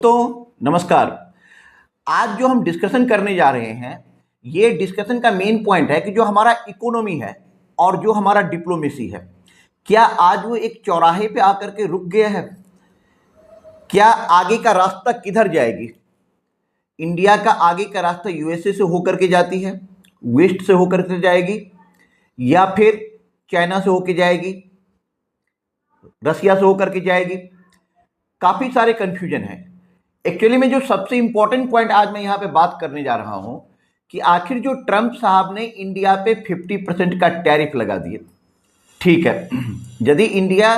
नमस्कार। आज जो हम डिस्कशन करने जा रहे हैं, ये डिस्कशन का मेन पॉइंट है कि जो हमारा इकोनॉमी है और जो हमारा डिप्लोमेसी है, क्या आज वो एक चौराहे पे आकर के रुक गया है? क्या आगे का रास्ता किधर जाएगी? इंडिया का आगे का रास्ता यूएसए से होकर के जाती है, वेस्ट से होकर के जाएगी, या फिर चाइना से होकर जाएगी, रसिया से होकर के जाएगी? काफी सारे कंफ्यूजन है। एक्चुअली में जो सबसे इंपॉर्टेंट पॉइंट आज मैं यहां पे बात करने जा रहा हूं कि आखिर जो ट्रंप साहब ने इंडिया पे 50% का टैरिफ लगा दिए, ठीक है, यदि इंडिया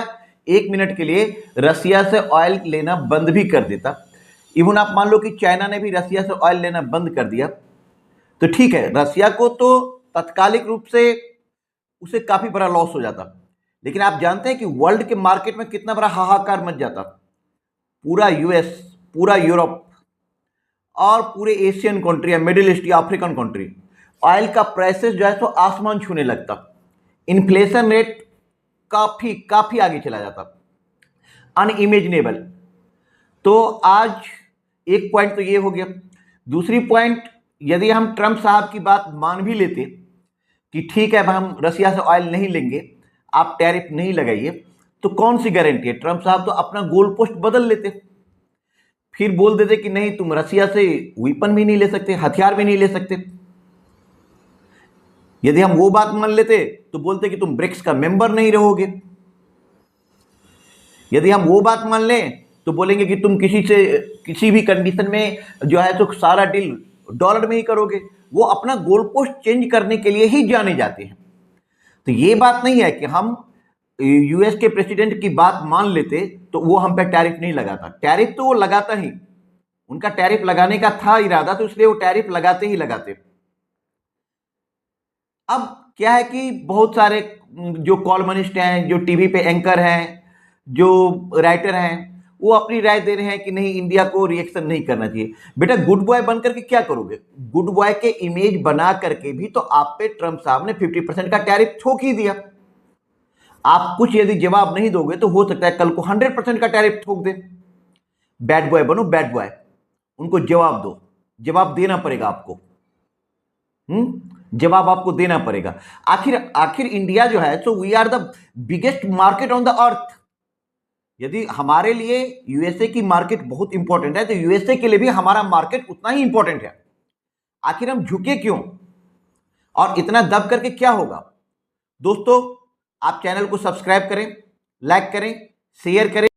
एक मिनट के लिए रसिया से ऑयल लेना बंद भी कर देता, इवन आप मान लो कि चाइना ने भी रसिया से ऑयल लेना बंद कर दिया, तो ठीक है, रसिया को तो तत्कालिक रूप से उसे काफी बड़ा लॉस हो जाता। लेकिन आप जानते हैं कि वर्ल्ड के मार्केट में कितना बड़ा हाहाकार मच जाता। पूरा यूएस, पूरा यूरोप और पूरे एशियन कंट्री या मिडिल ईस्ट या अफ्रीकन कंट्री, ऑयल का प्राइसेस जो है तो आसमान छूने लगता। इन्फ्लेशन रेट काफी काफी आगे चला जाता, अनइमेजिनेबल। तो आज एक पॉइंट तो ये हो गया। दूसरी पॉइंट, यदि हम ट्रंप साहब की बात मान भी लेते कि ठीक है हम रसिया से ऑयल नहीं लेंगे, आप टैरिफ नहीं लगाइए, तो कौन सी गारंटी है? ट्रंप साहब तो अपना गोल पोस्ट बदल लेते, फिर बोल देते कि नहीं, तुम रसिया से वेपन भी नहीं ले सकते, हथियार भी नहीं ले सकते। यदि हम वो बात मान लेते तो बोलते कि तुम ब्रिक्स का मेंबर नहीं रहोगे। यदि हम वो बात मान लें तो बोलेंगे कि तुम किसी भी कंडीशन में जो है तो सारा डील डॉलर में ही करोगे। वो अपना गोल पोस्ट चेंज करने के लिए ही जाने जाते हैं। तो ये बात नहीं है कि हम यूएस के प्रेसिडेंट की बात मान लेते तो वो हम पे टैरिफ नहीं लगाता। टैरिफ तो वो लगाता ही, उनका टैरिफ लगाने का था इरादा, तो इसलिए वो टैरिफ लगाते ही लगाते। अब क्या है कि बहुत सारे जो कॉलमनिस्ट हैं, जो टीवी पे एंकर हैं, जो राइटर हैं, वो अपनी राय दे रहे हैं कि नहीं, इंडिया को रिएक्शन नहीं करना चाहिए। बेटा, गुड बॉय बनकर के क्या करोगे? गुड बॉय के इमेज बना करके भी तो आप पे ट्रंप साहब ने 50% का टैरिफ ठोक ही दिया। आप कुछ यदि जवाब नहीं दोगे तो हो सकता है कल को 100% का टैरिफ ठोक दे। बैड बॉय बनो, बैड बॉय, उनको जवाब दो, जवाब देना पड़ेगा आपको। जवाब आपको देना पड़ेगा। आखिर इंडिया जो है, so we are the biggest market on the earth. यदि हमारे लिए यूएसए की मार्केट बहुत इंपॉर्टेंट है, तो यूएसए के लिए भी हमारा मार्केट उतना ही इंपॉर्टेंट है। आखिर हम झुके क्यों और इतना दब करके क्या होगा? दोस्तों, आप चैनल को सब्सक्राइब करें, लाइक करें, शेयर करें।